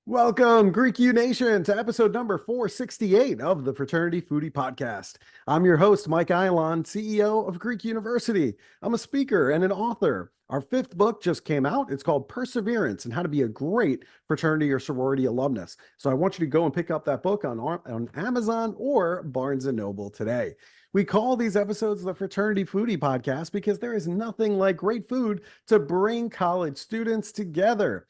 Welcome, Greek U Nation, to episode number 468 of the Fraternity Foodie Podcast. I'm your host, Mike Eilon, CEO of Greek University. I'm a speaker and an author. Our fifth book just came out. It's called Perseverance and How to Be a Great Fraternity or Sorority Alumnus. So I want you to go and pick up that book on Amazon or Barnes & Noble today. We call these episodes the Fraternity Foodie Podcast because there is nothing like great food to bring college students together.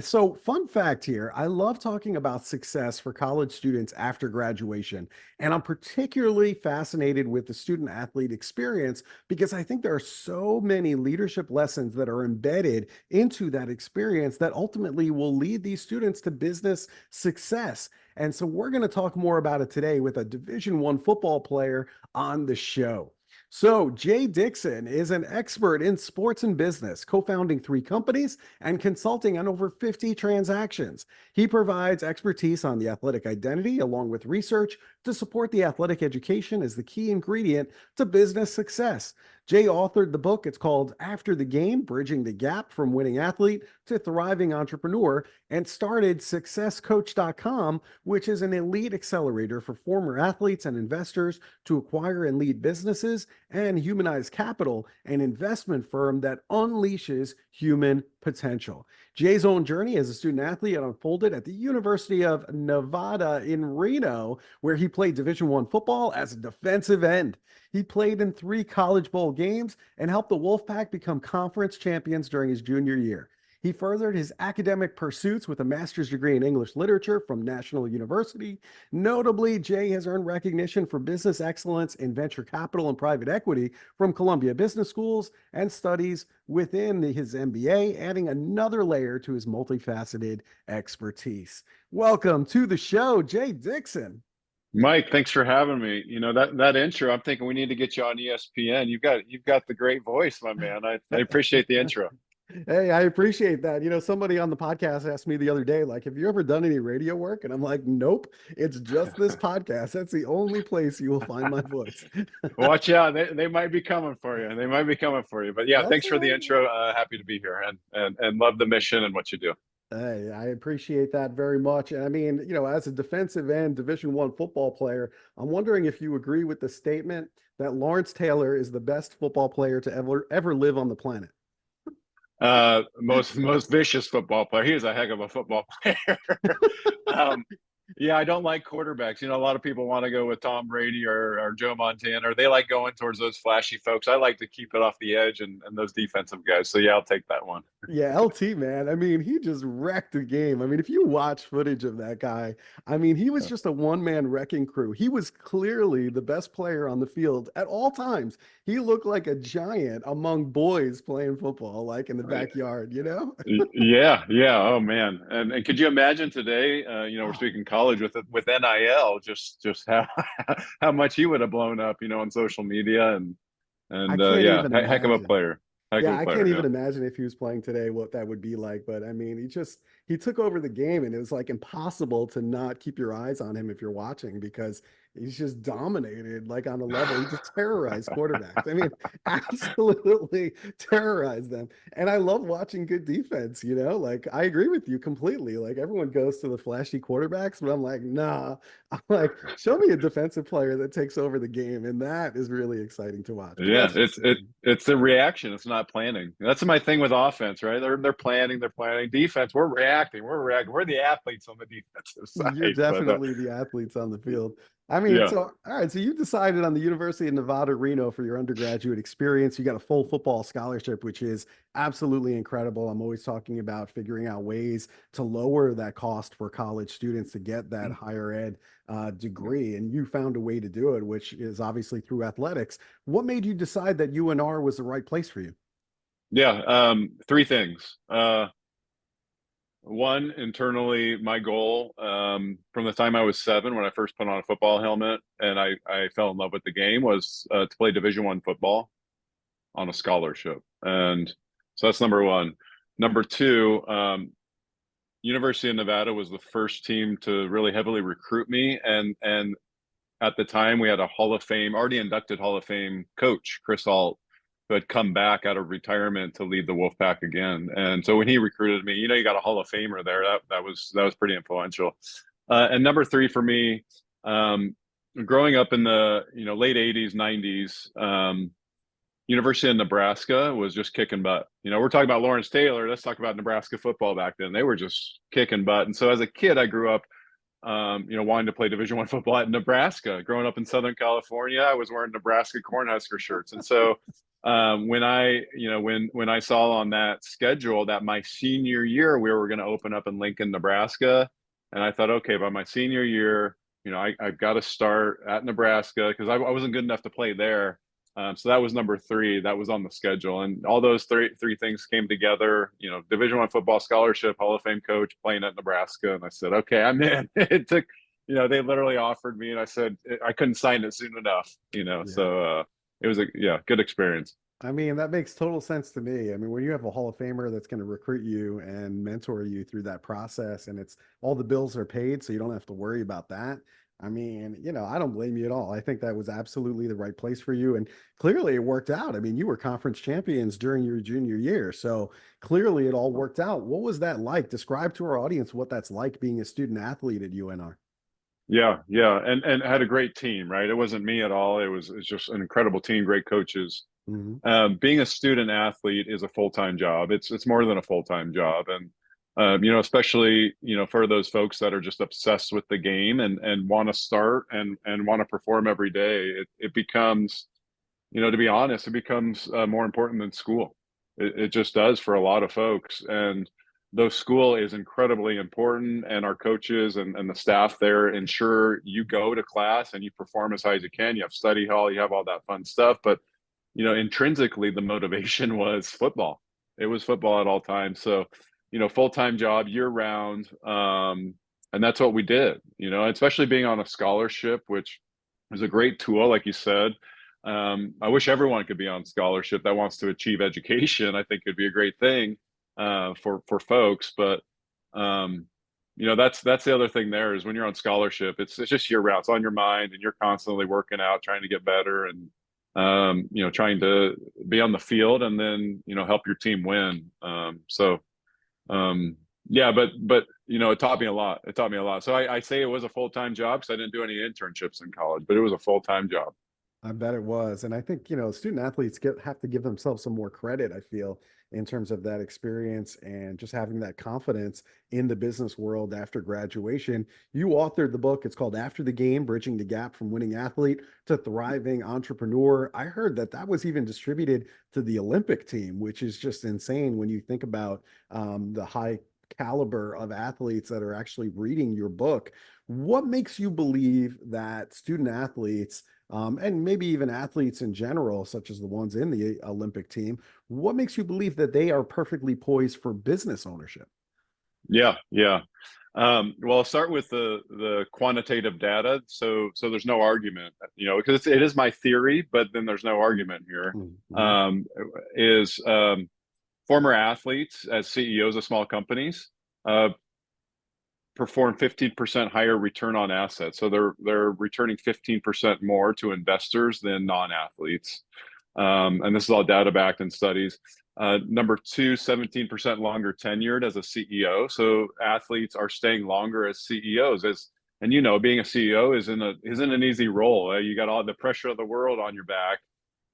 So fun fact here, I love talking about success for college students after graduation. And I'm particularly fascinated with the student athlete experience because I think there are so many leadership lessons that are embedded into that experience that ultimately will lead these students to business success. And so we're going to talk more about it today with a Division I football player on the show. So, Jay Dixon is an expert in sports and business, co-founding 3 companies and consulting on over 50 transactions. He provides expertise on the athletic identity along with research to support the athletic education as the key ingredient to business success. Jay authored the book. It's called After the Game, Bridging the Gap from Winning Athlete to Thriving Entrepreneur, and started SuccessCoach.com, which is an elite accelerator for former athletes and investors to acquire and lead businesses, and Humanize Capital, an investment firm that unleashes human potential. Jay's own journey as a student athlete unfolded at the University of Nevada in Reno, where he played Division I football as a defensive end. He played in 3 College Bowl games and helped the Wolfpack become conference champions during his junior year. He furthered his academic pursuits with a master's degree in English literature from National University. Notably, Jay has earned recognition for business excellence in venture capital and private equity from Columbia Business Schools and studies within his MBA, adding another layer to his multifaceted expertise. Welcome to the show, Jay Dixon. Mike, thanks for having me. You know, that intro, I'm thinking we need to get you on ESPN. You've got the great voice, my man. I appreciate the intro. Hey, I appreciate that. Somebody on the podcast asked me the other day, like, have you ever done any radio work? And I'm like, nope, it's just this podcast. That's the only place you will find my voice. Watch out. They might be coming for you. They might be coming for you. But yeah, That's thanks for the right. intro. Happy to be here and love the mission and what you do. Hey, I appreciate that very much. And I mean, as a defensive end Division I football player, I'm wondering if you agree with the statement that Lawrence Taylor is the best football player to ever live on the planet. Most vicious football player. He is a heck of a football player. Yeah, I don't like quarterbacks. You know, a lot of people want to go with Tom Brady or Joe Montana, or they like going towards those flashy folks. I like to keep it off the edge and those defensive guys. So yeah, I'll take that one. Yeah, LT, man. I mean, he just wrecked the game. I mean, if you watch footage of that guy, I mean, he was just a one-man wrecking crew. He was clearly the best player on the field at all times. He looked like a giant among boys playing football, like in the backyard, Yeah, yeah. Oh man. And could you imagine today, we're speaking college with NIL, just how how much he would have blown up, on social media I and can't yeah, even heck of a imagine. player. Heck of Yeah, a I player, can't yeah. even imagine if he was playing today what that would be like. But I mean, he took over the game and it was like impossible to not keep your eyes on him if you're watching because he's just dominated like on a level. He just terrorized quarterbacks. I mean, absolutely terrorized them. And I love watching good defense, like I agree with you completely. Like everyone goes to the flashy quarterbacks, but I'm like, nah, I'm like, show me a defensive player that takes over the game. And that is really exciting to watch. But Yeah, that's just me. it's a reaction. It's not planning. That's my thing with offense, right? They're planning, they're planning. Defense, we're reacting, we're reacting. We're the athletes on the defensive You're side. But definitely the athletes on the field. I mean, yeah, so all right, so you decided on the University of Nevada, Reno for your undergraduate experience. You got a full football scholarship, which is absolutely incredible. I'm always talking about figuring out ways to lower that cost for college students to get that higher ed degree, and you found a way to do it, which is obviously through athletics. What made you decide that UNR was the right place for you? yeah. 3 things. One, internally, my goal from the time I was 7, when I first put on a football helmet and I fell in love with the game, was to play Division I football on a scholarship. And so that's number one. Number two, University of Nevada was the first team to really heavily recruit me, and at the time we had a Hall of Fame, already inducted Hall of Fame coach, Chris Alt, who had come back out of retirement to lead the Wolfpack again. And so when he recruited me, you got a Hall of Famer there. That was pretty influential. And number three for me, growing up in the late '80s, '90s. University of Nebraska was just kicking butt. We're talking about Lawrence Taylor. Let's talk about Nebraska football back then. They were just kicking butt. And so as a kid, I grew up, wanting to play Division I football at Nebraska. Growing up in Southern California, I was wearing Nebraska Cornhusker shirts. And so when I saw on that schedule that my senior year we were going to open up in Lincoln, Nebraska, and I thought, okay, by my senior year, I've got to start at Nebraska because I wasn't good enough to play there. So that was number three. That was on the schedule, and all those three things came together. Division I football scholarship, Hall of Fame coach, playing at Nebraska, and I said, "Okay, I'm in." It took, they literally offered me, and I said I couldn't sign it soon enough. Yeah. So it was a good experience. I mean, that makes total sense to me. I mean, when you have a Hall of Famer that's going to recruit you and mentor you through that process, and it's all the bills are paid, so you don't have to worry about that. I mean, I don't blame you at all. I think that was absolutely the right place for you. And clearly it worked out. I mean, you were conference champions during your junior year. So clearly it all worked out. What was that like? Describe to our audience what that's like being a student athlete at UNR. Yeah, yeah, and I had a great team, right? It wasn't me at all. It's just an incredible team, great coaches. Hmm. Being a student athlete is a full-time job. It's more than a full-time job, and especially for those folks that are just obsessed with the game and want to start and want to perform every day. It becomes, to be honest, it becomes more important than school. It just does for a lot of folks, and though school is incredibly important, and our coaches and the staff there ensure you go to class and you perform as high as you can. You have study hall, you have all that fun stuff, but intrinsically the motivation was football. It was football at all times. So, full-time job year round. And that's what we did, especially being on a scholarship, which is a great tool, like you said. I wish everyone could be on scholarship that wants to achieve education. I think it'd be a great thing for folks. But that's the other thing there is when you're on scholarship, it's just year round. It's on your mind, and you're constantly working out, trying to get better, and trying to be on the field, and then help your team win. Yeah, but it taught me a lot. It taught me a lot. So I say it was a full-time job because I didn't do any internships in college, but it was a full-time job. I bet it was. And I think, student athletes have to give themselves some more credit, I feel, in terms of that experience and just having that confidence in the business world after graduation. You authored the book. It's called After the Game, Bridging the Gap from Winning Athlete to Thriving Entrepreneur. I heard that was even distributed to the Olympic team, which is just insane when you think about the high caliber of athletes that are actually reading your book. What makes you believe that student athletes and maybe even athletes in general, such as the ones in the Olympic team, what makes you believe that they are perfectly poised for business ownership? Yeah, yeah. Well, I'll start with the quantitative data. So there's no argument, because it is my theory, but then there's no argument here. Mhm. Um, is former athletes as CEOs of small companies uh, perform 15% higher return on assets. So they're returning 15% more to investors than non-athletes. And this is all data backed in studies. Number two, 17% longer tenured as a CEO. So athletes are staying longer as CEOs. And being a CEO isn't an easy role. You got all the pressure of the world on your back.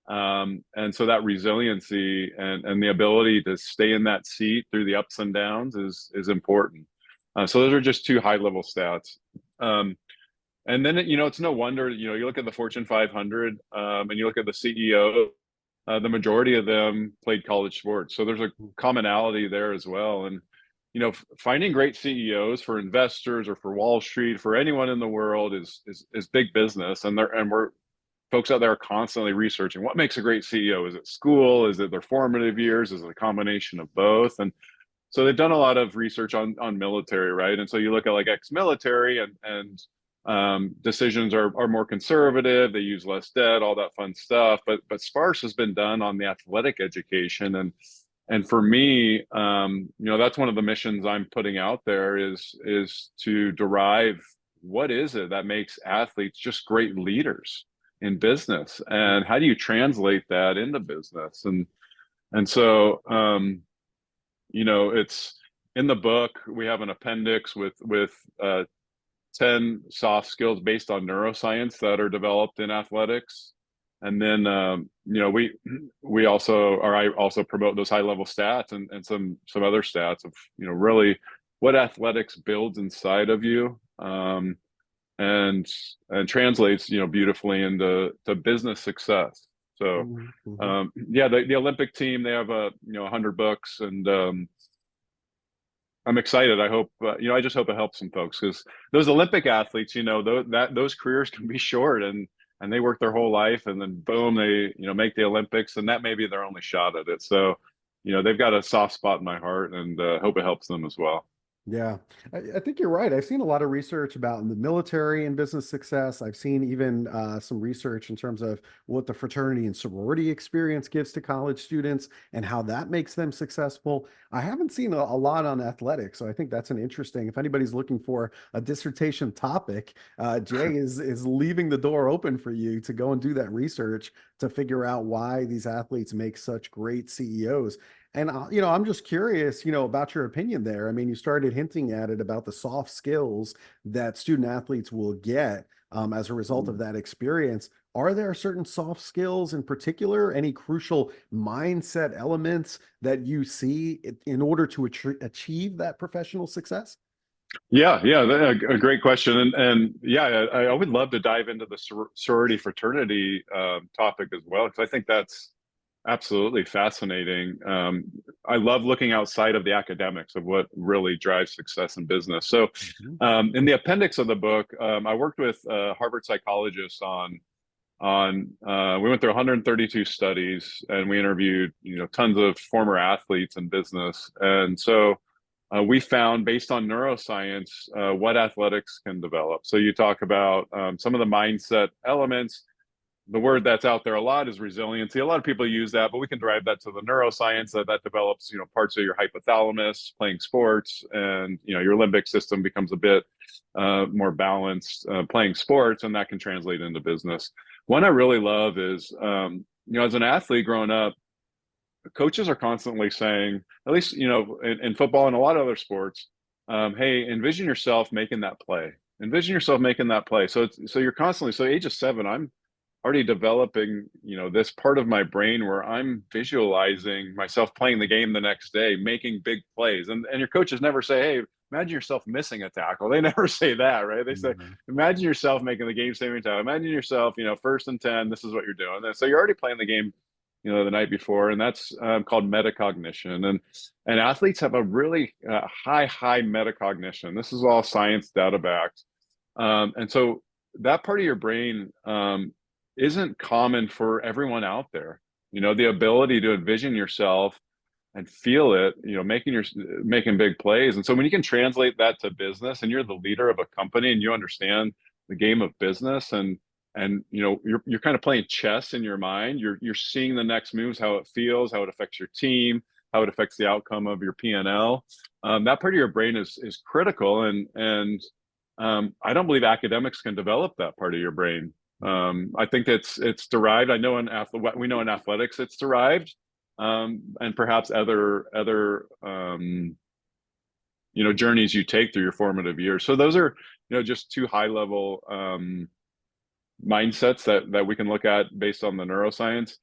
And so that resiliency and the ability to stay in that seat through the ups and downs is important. So those are just two high level stats. And then, it's no wonder, you look at the Fortune 500 and you look at the CEO, the majority of them played college sports. So there's a commonality there as well. And, finding great CEOs for investors or for Wall Street, for anyone in the world is big business. And we're folks out there are constantly researching what makes a great CEO. Is it school? Is it their formative years? Is it a combination of both? And so they've done a lot of research on military, right? And so you look at like ex-military and decisions are more conservative. They use less debt, all that fun stuff. But sparse has been done on the athletic education, and And for me, that's one of the missions I'm putting out there is to derive what is it that makes athletes just great leaders in business, and how do you translate that into business? And so it's in the book. We have an appendix with 10 soft skills based on neuroscience that are developed in athletics. And then, we also, or I also promote those high level stats and some other stats of, really what athletics builds inside of you, and translates, beautifully into business success. So, Mm-hmm. yeah, the Olympic team, they have 100 books, and I'm excited. I hope, I just hope it helps some folks, because those Olympic athletes, those careers can be short, and they work their whole life, and then boom, they, make the Olympics, and that may be their only shot at it. So, they've got a soft spot in my heart, and hope it helps them as well. Yeah, I think you're right. I've seen a lot of research about in the military and business success. I've seen even some research in terms of what the fraternity and sorority experience gives to college students and how that makes them successful. I haven't seen a lot on athletics, so I think that's an interesting. If anybody's looking for a dissertation topic, Jay is leaving the door open for you to go and do that research to figure out why these athletes make such great CEOs. And I'm just curious, about your opinion there. I mean, you started hinting at it about the soft skills that student athletes will get as a result of that experience. Are there certain soft skills in particular, any crucial mindset elements that you see in order to achieve that professional success? Yeah, a great question, and yeah, I would love to dive into the sorority fraternity topic as well, because I think that's absolutely fascinating. I love looking outside of the academics of what really drives success in business. So, Mhm. in the appendix of the book, I worked with Harvard psychologists on we went through 132 studies, and we interviewed tons of former athletes in business. And so we found, based on neuroscience, what athletics can develop. So you talk about some of the mindset elements. The word that's out there a lot is resiliency. A lot of people use that, but we can derive that to the neuroscience that develops, parts of your hypothalamus playing sports, and your limbic system becomes a bit more balanced playing sports, and that can translate into business. One I really love is, as an athlete growing up, coaches are constantly saying, at least in football and a lot of other sports, hey, envision yourself making that play. Envision yourself making that play. So you're constantly, so age of 7, I'm already developing, this part of my brain where I'm visualizing myself playing the game the next day, making big plays. And your coaches never say, hey, imagine yourself missing a tackle. They never say that, right? They say, Mhm. imagine yourself making the game saving tackle. Imagine yourself, first and 10, this is what you're doing. And so you're already playing the game, the night before. And that's called metacognition. And athletes have a really high metacognition. This is all science data backed. And so that part of your brain isn't common for everyone out there. The ability to envision yourself and feel it, making big plays. And so when you can translate that to business, and you're the leader of a company, and you understand the game of business, and you're kind of playing chess in your mind. You're seeing the next moves, how it feels, how it affects your team, how it affects the outcome of your P&L. That part of your brain is critical, and I don't believe academics can develop that part of your brain. I think it's derived. I know we know in athletics it's derived, and perhaps other journeys you take through your formative years. So those are just two high level mindsets that we can look at based on the neuroscience.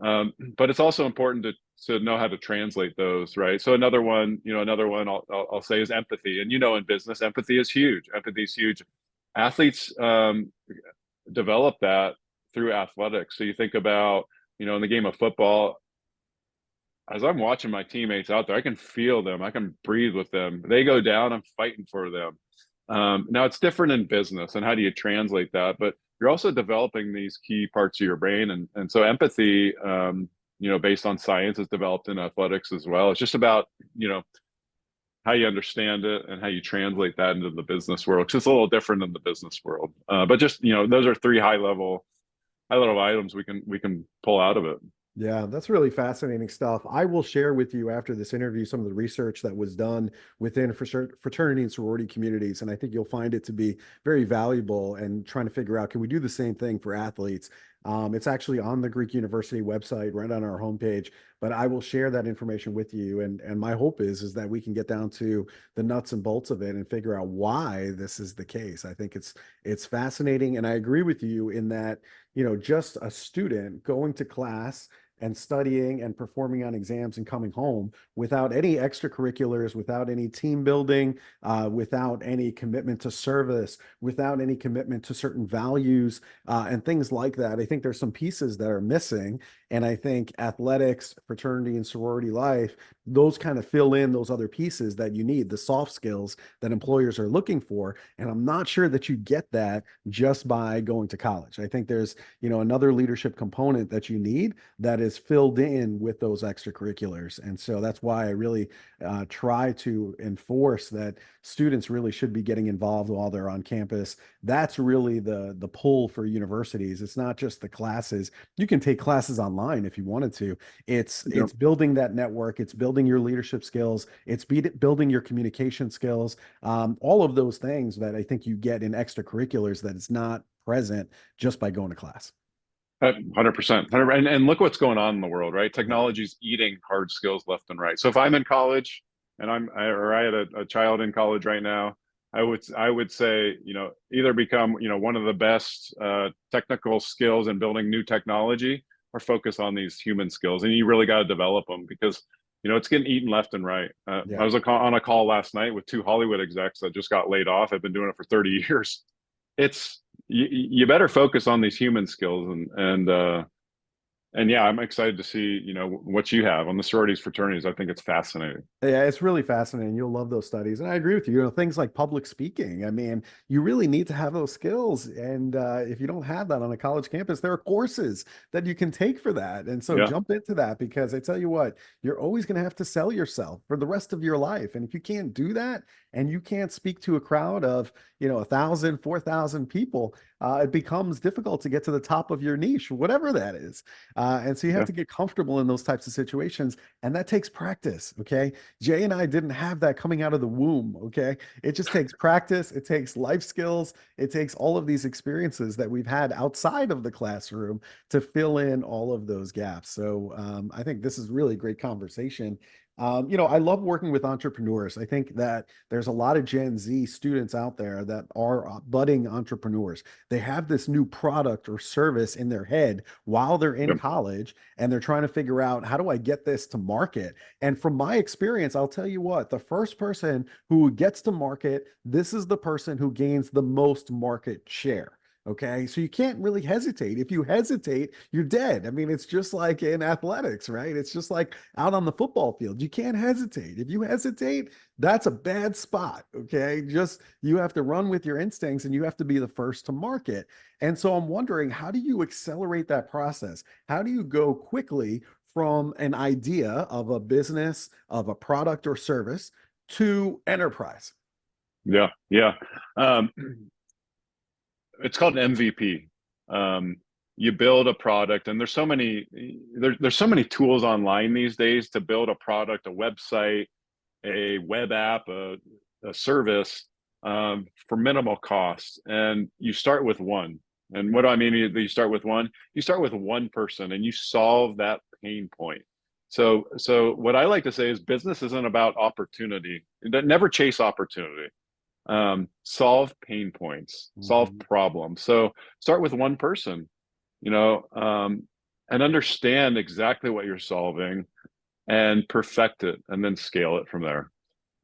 But it's also important to know how to translate those, right? So another one I'll say is empathy. And in business, empathy is huge. Empathy is huge. Athletes develop that through athletics. So you think about, in the game of football, as I'm watching my teammates out there, I can feel them. I can breathe with them. They go down, I'm fighting for them. Now it's different in business, and how do you translate that? But you're also developing these key parts of your brain, and so empathy, based on science, is developed in athletics as well. It's just about how you understand it and how you translate that into the business world, because it's a little different in the business world. But just those are three high level items we can pull out of it. Yeah, that's really fascinating stuff. I will share with you after this interview some of the research that was done within fraternity and sorority communities. And I think you'll find it to be very valuable and trying to figure out, can we do the same thing for athletes? It's actually on the Greek University website, right on our homepage, but I will share that information with you. And my hope is that we can get down to the nuts and bolts of it and figure out why this is the case. I think it's fascinating. And I agree with you in that, just a student going to class and studying and performing on exams and coming home without any extracurriculars, without any team building, without any commitment to service, without any commitment to certain values, and things like that. I think there's some pieces that are missing. And I think athletics, fraternity, and sorority life, those kind of fill in those other pieces that you need, the soft skills that employers are looking for. And I'm not sure that you get that just by going to college. I think there's, another leadership component that you need that is filled in with those extracurriculars. And so that's why I really try to enforce that students really should be getting involved while they're on campus. That's really the pull for universities. It's not just the classes. You can take classes online if you wanted to. Yep. It's building that network. It's building your leadership skills. It's building your communication skills. All of those things that I think you get in extracurriculars that it's not present just by going to class. 100%. And look what's going on in the world, right? Yeah. Technology's eating hard skills left and right. So if I'm in college and I had a child in college right now, I would say, either become, one of the best technical skills in building new technology, or focus on these human skills. And you really got to develop them, because, it's getting eaten left and right. I Yeah. was on a call last night with two Hollywood execs that just got laid off. I've been doing it for 30 years. It's you better focus on these human skills, and yeah, I'm excited to see, what you have on the sororities, fraternities. I think it's fascinating. Yeah, it's really fascinating. You'll love those studies. And I agree with you. Things like public speaking. I mean, you really need to have those skills. And if you don't have that on a college campus, there are courses that you can take for that. And so Yeah. jump into that, because I tell you what, you're always going to have to sell yourself for the rest of your life. And if you can't do that and you can't speak to a crowd of, 1,000, 4,000 people, it becomes difficult to get to the top of your niche, whatever that is. And so you have Yeah. to get comfortable in those types of situations. And that takes practice. Okay. Jay and I didn't have that coming out of the womb. Okay. It just takes practice. It takes life skills. It takes all of these experiences that we've had outside of the classroom to fill in all of those gaps. So I think this is really great conversation. I love working with entrepreneurs. I think that there's a lot of Gen Z students out there that are budding entrepreneurs. They have this new product or service in their head while they're in Yep. college, and they're trying to figure out, how do I get this to market? And from my experience, I'll tell you what, the first person who gets to market, this is the person who gains the most market share. Okay. So you can't really hesitate. If you hesitate, you're dead. I mean, it's just like in athletics, right? It's just like out on the football field. You can't hesitate. If you hesitate, that's a bad spot. Okay. Just you have to run with your instincts and you have to be the first to market. And so I'm wondering, how do you accelerate that process? How do you go quickly from an idea of a business, of a product or service, to enterprise? Yeah. Yeah. Um, it's called an MVP. You build a product, and there's so many tools online these days to build a product, a website, a web app, a service, for minimal cost. And you start with one. And what do I mean? You start with one. You start with one person, and you solve that pain point. So what I like to say is, business isn't about opportunity. Never chase opportunity. Solve pain points, solve Mhm. problems. So start with one person, you know, um, and understand exactly what you're solving, and perfect it, and then scale it from there.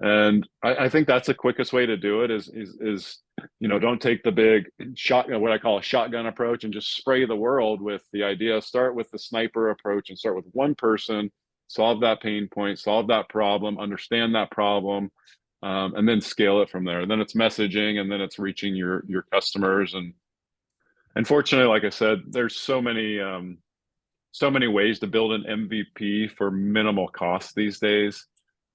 And I think that's the quickest way to do it, is don't take the big shot, what I call a shotgun approach, and just spray the world with the idea. Start with the sniper approach, and start with one person, solve that pain point, solve that problem, understand that problem, and then scale it from there. And then it's messaging, and then it's reaching your customers. And unfortunately, like I said, there's so many ways to build an MVP for minimal cost these days.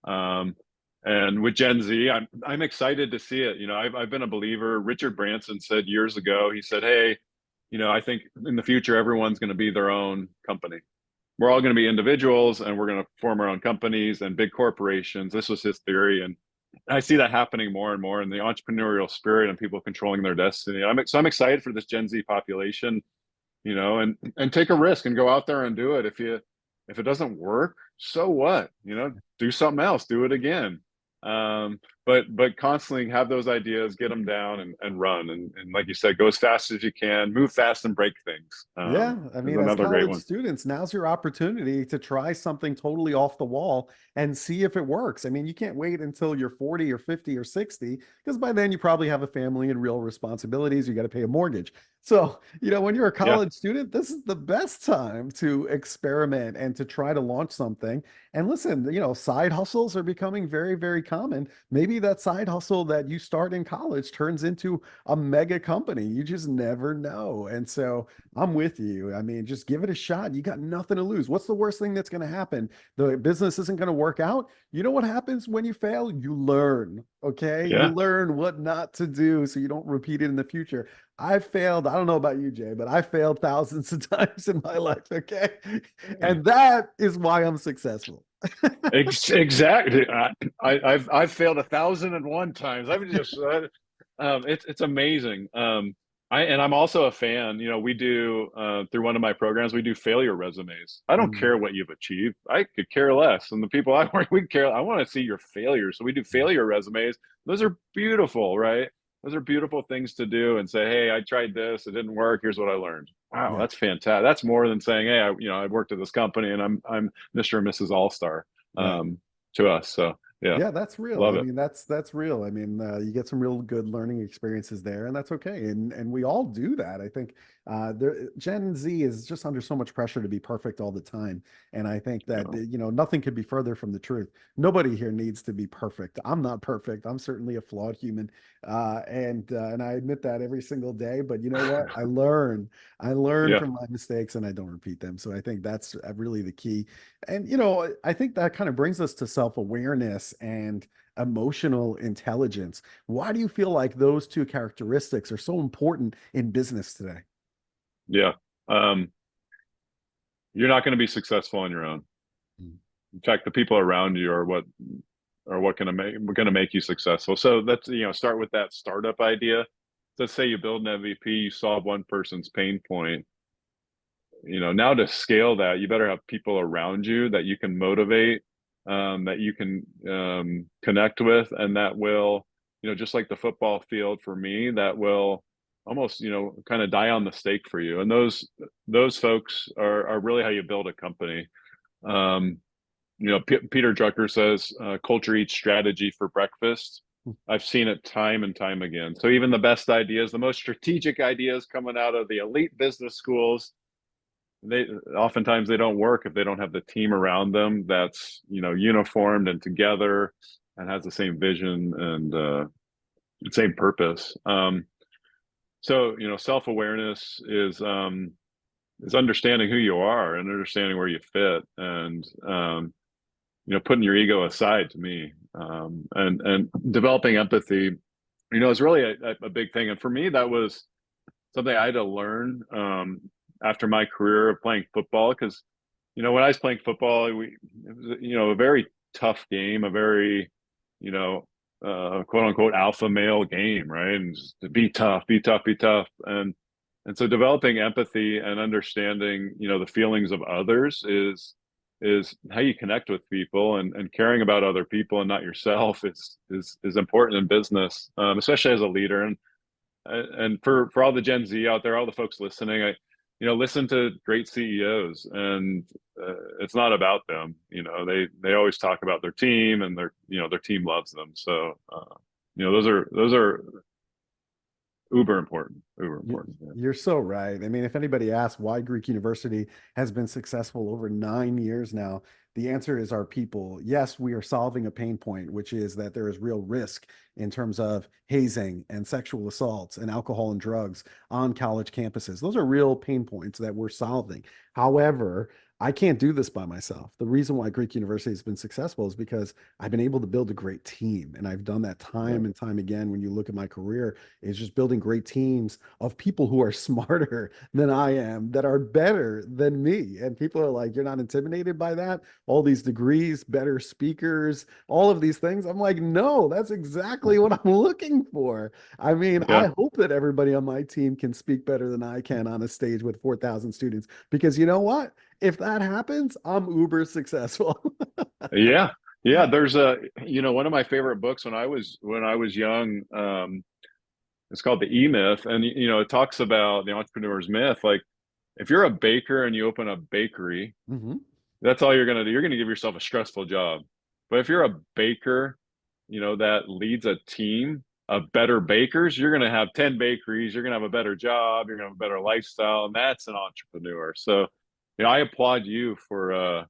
Um, and with Gen Z, I'm excited to see it. I've been a believer. Richard Branson said years ago, he said, "Hey, I think in the future everyone's going to be their own company." we're all going to be individuals and we're going to form our own companies and big corporations. This was his theory. And I see that happening more and more in the entrepreneurial spirit and people controlling their destiny. I'm excited for this Gen Z population, and take a risk and go out there and do it. If it doesn't work, so what? Do something else, do it again. But constantly have those ideas, get them down and run. And like you said, go as fast as you can, move fast and break things. Yeah, I Is mean, as another great college one. students, now's your opportunity to try something totally off the wall and see if it works. I mean, you can't wait until you're 40 or 50 or 60, because by then you probably have a family and real responsibilities. You got to pay a mortgage. So, when you're a Yeah. college student, this is the best time to experiment and to try to launch something. And listen, side hustles are becoming very, very common. Maybe that side hustle that you start in college turns into a mega company. You just never know. And so, I'm with you. I mean, just give it a shot. You got nothing to lose. What's the worst thing that's going to happen? The business isn't going to work out. You know what happens when you fail? You learn. Okay. You Yeah. learn what not to do so you don't repeat it in the future. I failed. I don't know about you, Jay, but I failed thousands of times in my life. Okay. And that is why I'm successful. Exactly. I've failed 1,001 times. I've just it's amazing. I'm also a fan. We do through one of my programs, we do failure resumes. I don't Mm, care what you've achieved. I could care less. And the people I work, we care. I want to see your failures. So we do failure resumes. Those are beautiful, right? Those are beautiful things to do and say, hey, I tried this, it didn't work. Here's what I learned. Wow, yeah. that's fantastic. That's more than saying, hey, I worked at this company and I'm Mr. and Mrs. All Star Right. to us. So yeah, Yeah, that's real. love I it. mean, that's real. I mean, you get some real good learning experiences there, and that's okay. And we all do that. I think Gen Z is just under so much pressure to be perfect all the time, and I think You that know, nothing could be further from the truth. Nobody here needs to be perfect. I'm not perfect. I'm certainly a flawed human, and I admit that every single day. But you know what? I learn. I learn yeah, from my mistakes, and I don't repeat them. So I think that's really the key. And, I think that kind of brings us to self-awareness and emotional intelligence. Why do you feel like those two characteristics are so important in business today? yeah. Um, you're not going to be successful on your own. Mm. In fact, the people around you are what going to make you successful. So that's start with that startup idea. Let's say you build an MVP, you solve one person's pain point. Now to scale that, you better have people around you that you can motivate, that you can connect with, and that will, just like the football field for me, that will almost, kind of die on the stake for you. And those folks are really how you build a company. Um, Peter Drucker says, culture eats strategy for breakfast. I've seen it time and time again. So even the best ideas, the most strategic ideas coming out of the elite business schools, they oftentimes they don't work if they don't have the team around them that's uniformed and together and has the same vision and same purpose. So self-awareness is understanding who you are and understanding where you fit and putting your ego aside to me, and developing empathy is really a big thing. And for me, that was something I had to learn after my career of playing football. Because when I was playing football, it was a very tough game, a very you know quote unquote alpha male game, right? And just to be tough, be tough, be tough, and so developing empathy and understanding the feelings of others is how you connect with people, and caring about other people and not yourself is important in business, especially as a leader. And for all the Gen Z out there, all the folks listening, listen to great CEOs, and it's not about them. They always talk about their team, and their team loves them. So those are uber important, uber important. Yeah. You're so right. I mean, if anybody asks why Greek University has been successful over 9 years now, the answer is our people. Yes, we are solving a pain point, which is that there is real risk in terms of hazing and sexual assaults and alcohol and drugs on college campuses. Those are real pain points that we're solving. However, I can't do this by myself. The reason why Greek University has been successful is because I've been able to build a great team. And I've done that Yeah. time and time again. When you look at my career, it's just building great teams of people who are smarter than I am, that are better than me. And people are like, you're not intimidated by that? All these degrees, better speakers, all of these things. I'm like, no, that's exactly what I'm looking for. I mean, Yeah. I hope that everybody on my team can speak better than I can on a stage with 4,000 students, because you know what? If that happens, I'm uber successful. Yeah. Yeah. There's a, one of my favorite books when I was young, it's called The E-Myth. And, it talks about the entrepreneur's myth. Like if you're a baker and you open a bakery, Mhm. that's all you're going to do. You're going to give yourself a stressful job. But if you're a baker, that leads a team of better bakers, you're going to have 10 bakeries. You're going to have a better job. You're going to have a better lifestyle. And that's an entrepreneur. So, I applaud you for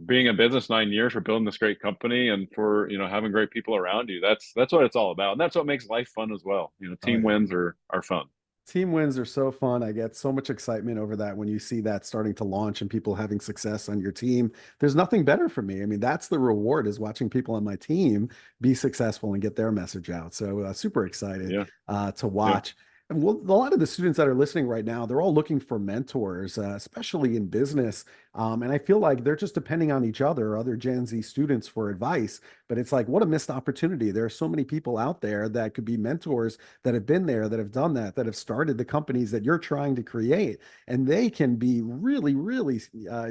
being in business 9 years, for building this great company, and for, having great people around you. That's what it's all about. And that's what makes life fun as well. Oh Team yeah. wins are fun. Team wins are so fun. I get so much excitement over that when you see that starting to launch and people having success on your team. There's nothing better for me. I mean, that's the reward, is watching people on my team be successful and get their message out. So super excited Yeah. to Yeah. watch. And well, a lot of the students that are listening right now, they're all looking for mentors, especially in business. And I feel like they're just depending on each other, other Gen Z students, for advice. But it's like, what a missed opportunity. There are so many people out there that could be mentors, that have been there, that have done that, that have started the companies that you're trying to create. And they can be really, really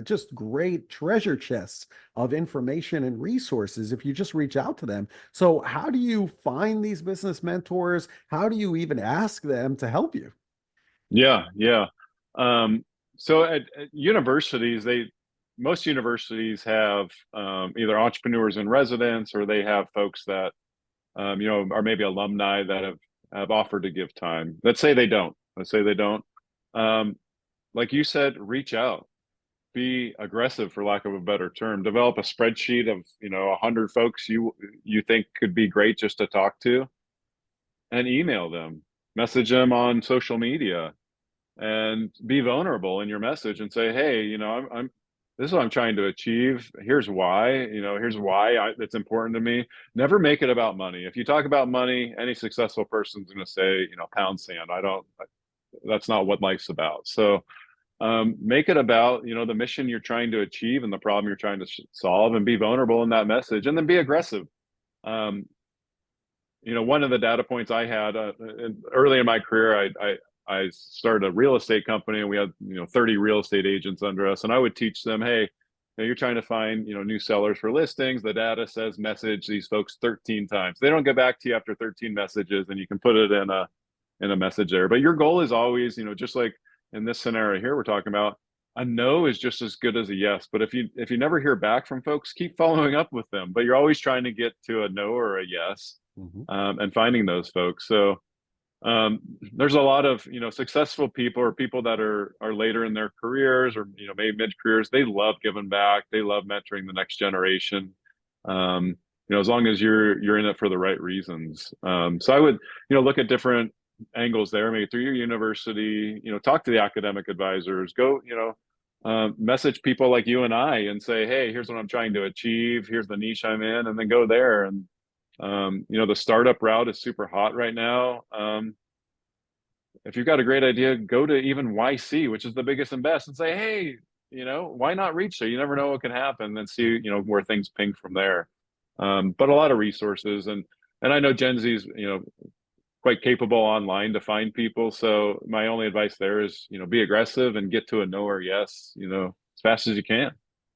just great treasure chests of information and resources if you just reach out to them. So, how do you find these business mentors? How do you even ask them to help you? Yeah, yeah. Um, so at universities, most universities have either entrepreneurs in residence, or they have folks that are maybe alumni that have offered to give time. Let's say they don't. Let's say they don't. Um, like you said, reach out, be aggressive, for lack of a better term. Develop a spreadsheet of 100 folks you think could be great just to talk to, and email them, message them on social media, and be vulnerable in your message and say, hey, I'm this is what I'm trying to achieve. Here's why. Here's why it's important to me. Never make it about money. If you talk about money, any successful person's going to say, pound sand. I don't. That's not what life's about. So make it about the mission you're trying to achieve and the problem you're trying to solve, and be vulnerable in that message, and then be aggressive. Um, one of the data points I had early in my career, I started a real estate company, and we had 30 real estate agents under us, and I would teach them, hey, you're trying to find new sellers for listings. The data says message these folks 13 times. They don't get back to you after 13 messages, and you can put it in a message there. But your goal is always, just like in this scenario here we're talking about, a no is just as good as a yes. But if you never hear back from folks, keep following up with them. But you're always trying to get to a no or a yes, Mhm. and finding those folks. So there's a lot of successful people, or people that are later in their careers, or maybe mid careers. They love giving back. They love mentoring the next generation. Um, as long as you're in it for the right reasons. So I would look at different angles there. Maybe through your university, talk to the academic advisors. Go message people like you and I, and say, hey, here's what I'm trying to achieve. Here's the niche I'm in, and then go there. And the startup route is super hot right now. If you've got a great idea, go to even YC, which is the biggest and best, and say, hey, why not reach there? You never know what can happen, and see, where things ping from there. But a lot of resources, and I know Gen Z's, quite capable online to find people. So my only advice there is, be aggressive and get to a no or yes, as fast as you can.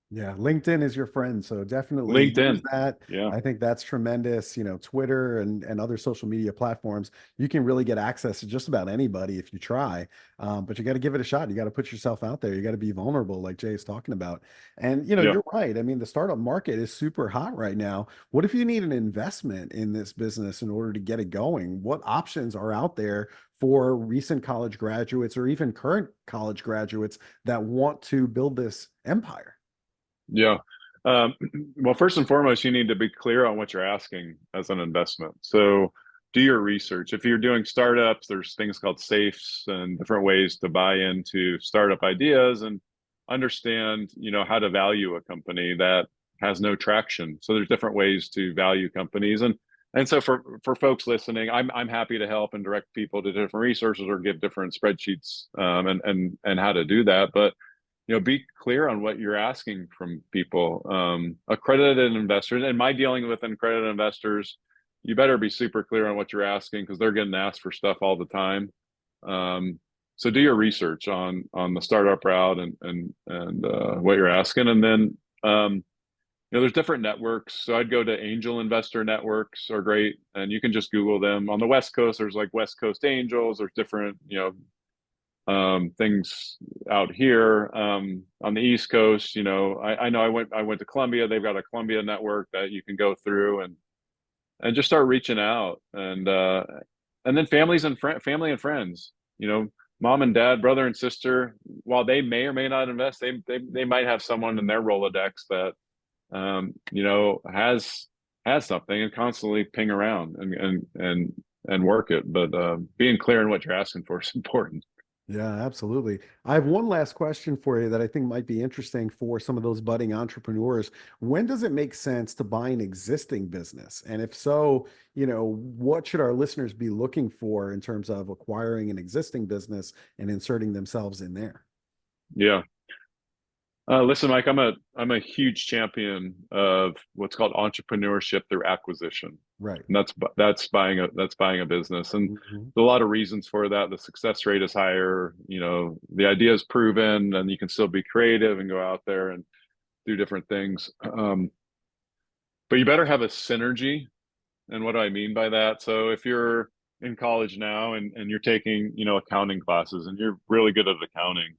Yeah, LinkedIn is your friend, so definitely use LinkedIn. that. Yeah. I think that's tremendous. Twitter and other social media platforms, you can really get access to just about anybody if you try. But you got to give it a shot. You got to put yourself out there. You got to be vulnerable, like Jay is talking about. And Yeah. you're right. I mean, the startup market is super hot right now. What if you need an investment in this business in order to get it going? What options are out there for recent college graduates, or even current college graduates, that want to build this empire? Yeah. Um, well, first and foremost, you need to be clear on what you're asking as an investment. So do your research. If you're doing startups, there's things called safes and different ways to buy into startup ideas. And understand, how to value a company that has no traction. So there's different ways to value companies. And so for folks listening, I'm happy to help and direct people to different resources or give different spreadsheets, and how to do that. But be clear on what you're asking from people. Accredited investors, and my dealing with accredited investors, you better be super clear on what you're asking, because they're getting asked for stuff all the time. So do your research on the startup route and what you're asking, and then there's different networks. So I'd go to angel investor networks are great, and you can just Google them. On the West Coast, there's like West Coast Angels. There's different things out here. On the East Coast, I know I went to Columbia. They've got a Columbia network that you can go through and just start reaching out, and then family and friends. Mom and dad, brother and sister. While they may or may not invest, they might have someone in their Rolodex that has something, and constantly ping around and work it. But being clear on what you're asking for is important. Yeah, absolutely. I have one last question for you that I think might be interesting for some of those budding entrepreneurs. When does it make sense to buy an existing business? And if so, what should our listeners be looking for in terms of acquiring an existing business and inserting themselves in there? Yeah. Listen, Mike, I'm a huge champion of what's called entrepreneurship through acquisition. Right. And that's buying a business. And Mhm. there's a lot of reasons for that. The success rate is higher. The idea is proven, and you can still be creative and go out there and do different things. But you better have a synergy. And what do I mean by that? So if you're in college now and you're taking, accounting classes, and you're really good at accounting,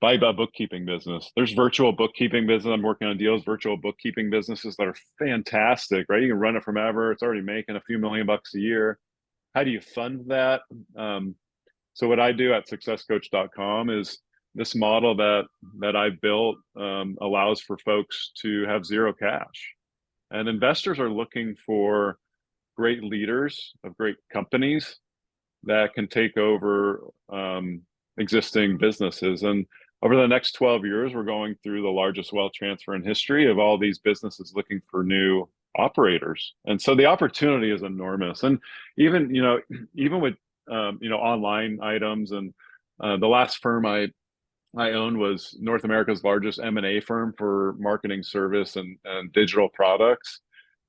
buy a bookkeeping business. There's virtual bookkeeping business. I'm working on deals, virtual bookkeeping businesses that are fantastic, right? You can run it from ever. It's already making a few $1,000,000 a year. How do you fund that? So what I do at successcoach.com is this model that I've built allows for folks to have zero cash. And investors are looking for great leaders of great companies that can take over existing businesses. And over the next 12 years, we're going through the largest wealth transfer in history of all these businesses looking for new operators. And so the opportunity is enormous. And even with online items, and the last firm I owned was North America's largest M&A firm for marketing service and digital products.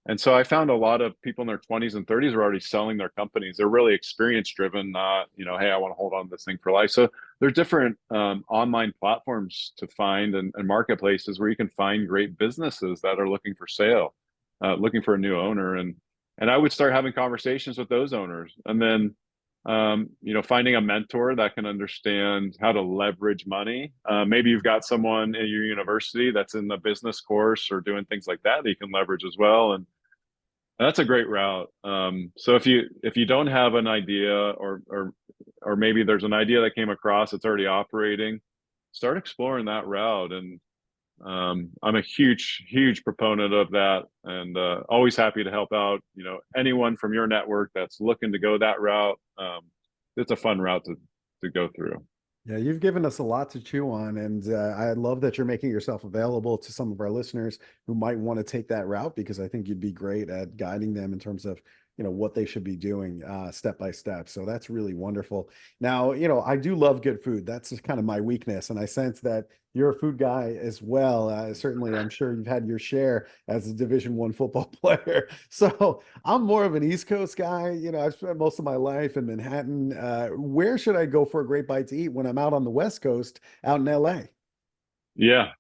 And so I found a lot of people in their 20s and 30s are already selling their companies. They're really experience driven, not, hey, I want to hold on to this thing for life. So there's different online platforms to find, and marketplaces where you can find great businesses that are looking for sale, looking for a new owner. And I would start having conversations with those owners. And then finding a mentor that can understand how to leverage money. Maybe you've got someone at your university that's in the business course or doing things like that you can leverage as well. And that's a great route. So if you don't have an idea, or maybe there's an idea that came across that's already operating, start exploring that route. And I'm a huge proponent of that, and always happy to help out. Anyone from your network that's looking to go that route. It's a fun route to go through. Yeah, you've given us a lot to chew on, and I love that you're making yourself available to some of our listeners who might want to take that route, because I think you'd be great at guiding them in terms of what they should be doing step by step. So that's really wonderful. Now, I do love good food. That's just kind of my weakness, and I sense that you're a food guy as well. Certainly, I'm sure you've had your share as a Division I football player. So I'm more of an East Coast guy. I've spent most of my life in Manhattan. Where should I go for a great bite to eat when I'm out on the West Coast, out in LA? Yeah.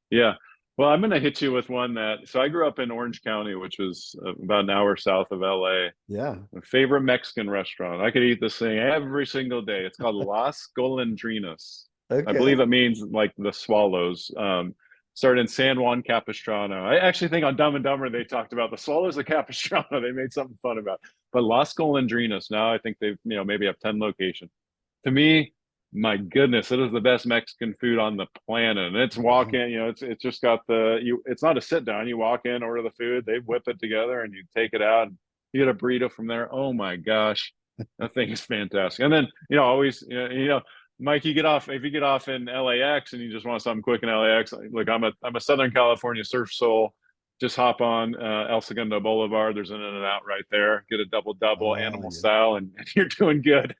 Well, I'm going to hit you with one so I grew up in Orange County, which was about an hour south of LA. Yeah. My favorite Mexican restaurant. I could eat this thing every single day. It's called Las Golondrinas. I believe Okay. it means like the swallows. Started in San Juan Capistrano. I actually think on Dumb and Dumber they talked about the swallows of Capistrano. They made something fun about it. But Las Golondrinas, now I think they've maybe have 10 locations. To me, my goodness, it is the best Mexican food on the planet. And it's Wow. walk in, it's just got it's not a sit down. You walk in, order the food, they whip it together, and you take it out and you get a burrito from there. Oh my gosh, that thing is fantastic. And then, always, Mike, if you get off in LAX and you just want something quick in LAX, like I'm a Southern California surf soul. Just hop on El Segundo Boulevard. There's an In-N-Out right there. Get a double double Oh, animal yeah. style, and you're doing good.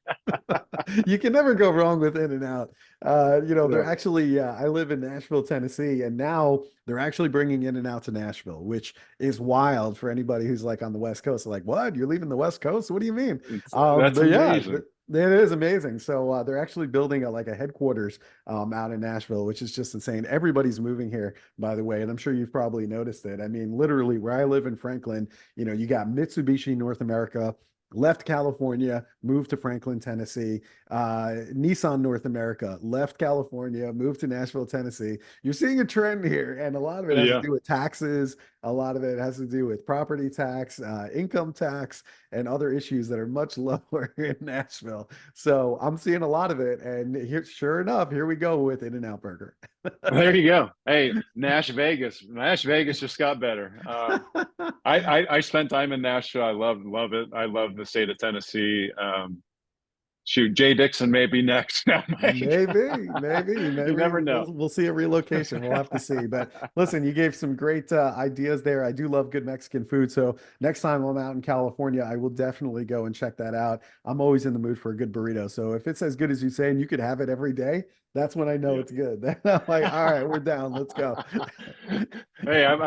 You can never go wrong with In-N-Out. They're Yeah. actually, I live in Nashville, Tennessee, and now they're actually bringing In-N-Out to Nashville, which is wild for anybody who's like on the West Coast. Like, what? You're leaving the West Coast? What do you mean? That's But yeah, amazing. it is amazing. So they're actually building like a headquarters out in Nashville, which is just insane. Everybody's moving here, by the way, and I'm sure you've probably noticed it. I mean, literally, where I live in Franklin, you got Mitsubishi North America. Left California, moved to Franklin, Tennessee. Nissan North America left California, moved to Nashville, Tennessee. You're seeing a trend here, and a lot of it has to Yeah. do with taxes. A lot of it has to do with property tax, income tax, and other issues that are much lower in Nashville. So I'm seeing a lot of it, and here, sure enough, here we go with In-N-Out Burger. There you go. Hey, Nash Vegas just got better. I spent time in Nashville. I love it. I love the state of Tennessee. Shoot, Jay Dixon may be next now, Mike. You Maybe never we'll know. we'll see a relocation. We'll have to see. But listen, you gave some great ideas there. I do love good Mexican food. So next time I'm out in California, I will definitely go and check that out. I'm always in the mood for a good burrito. So if it's as good as you say and you could have it every day, that's when I know Yeah. it's good. Then I'm like, all right, we're down. Let's go. Hey, I'm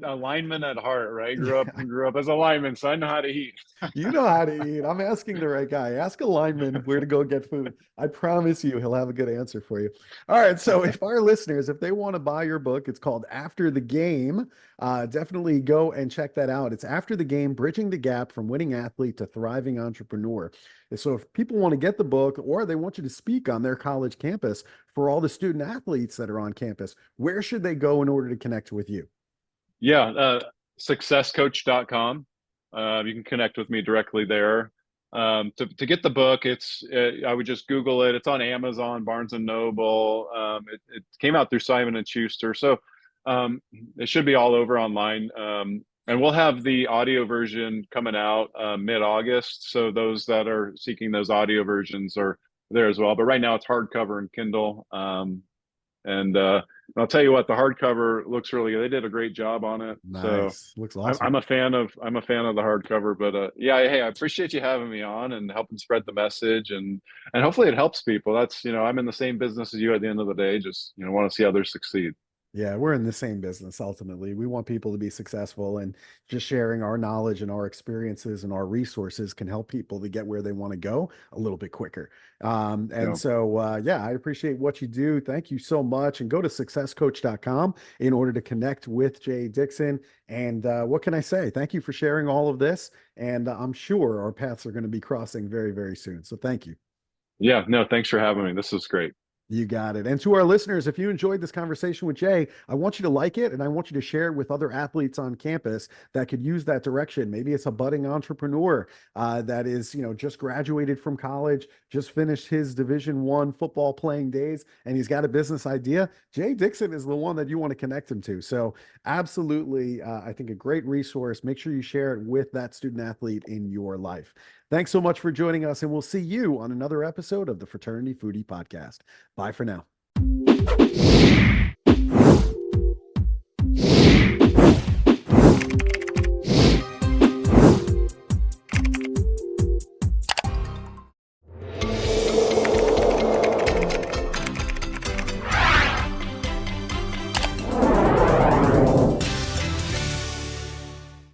a lineman at heart, right? Yeah. Grew up as a lineman, so I know how to eat. You know how to eat. I'm asking the right guy. Ask a lineman where to go get food. I promise you, he'll have a good answer for you. All right. So, if our listeners, if they want to buy your book, it's called After the Game. Definitely go and check that out. It's After the Game: Bridging the Gap from Winning Athlete to Thriving Entrepreneur. So, if people want to get the book or they want you to speak on their college campus for all the student athletes that are on campus, where should they go in order to connect with you? Yeah, successcoach.com. You can connect with me directly there. To get the book, I would just Google it. It's on Amazon, Barnes and Noble. It came out through Simon and Schuster, so it should be all over online. And we'll have the audio version coming out mid-August. So those that are seeking those audio versions are there as well. But right now it's hardcover and Kindle. And I'll tell you what, the hardcover looks really good. They did a great job on it. So Nice. Looks awesome. I'm a fan of the hardcover. But yeah, hey, I appreciate you having me on and helping spread the message, and hopefully it helps people. That's I'm in the same business as you at the end of the day. Just want to see others succeed. Yeah, we're in the same business ultimately. We want people to be successful, and just sharing our knowledge and our experiences and our resources can help people to get where they want to go a little bit quicker. And So so, yeah, I appreciate what you do. Thank you so much. And go to successcoach.com in order to connect with Jay Dixon. And what can I say? Thank you for sharing all of this. And I'm sure our paths are going to be crossing very, very soon. So thank you. yeah, no, thanks for having me. This is great. You got it. And to our listeners, if you enjoyed this conversation with Jay, I want you to like it and I want you to share it with other athletes on campus that could use that direction. Maybe it's a budding entrepreneur that is, just graduated from college, just finished his Division I football playing days, and he's got a business idea. Jay Dixon is the one that you want to connect him to. So, absolutely, I think a great resource. Make sure you share it with that student athlete in your life. Thanks so much for joining us, and we'll see you on another episode of the Fraternity Foodie Podcast. Bye for now.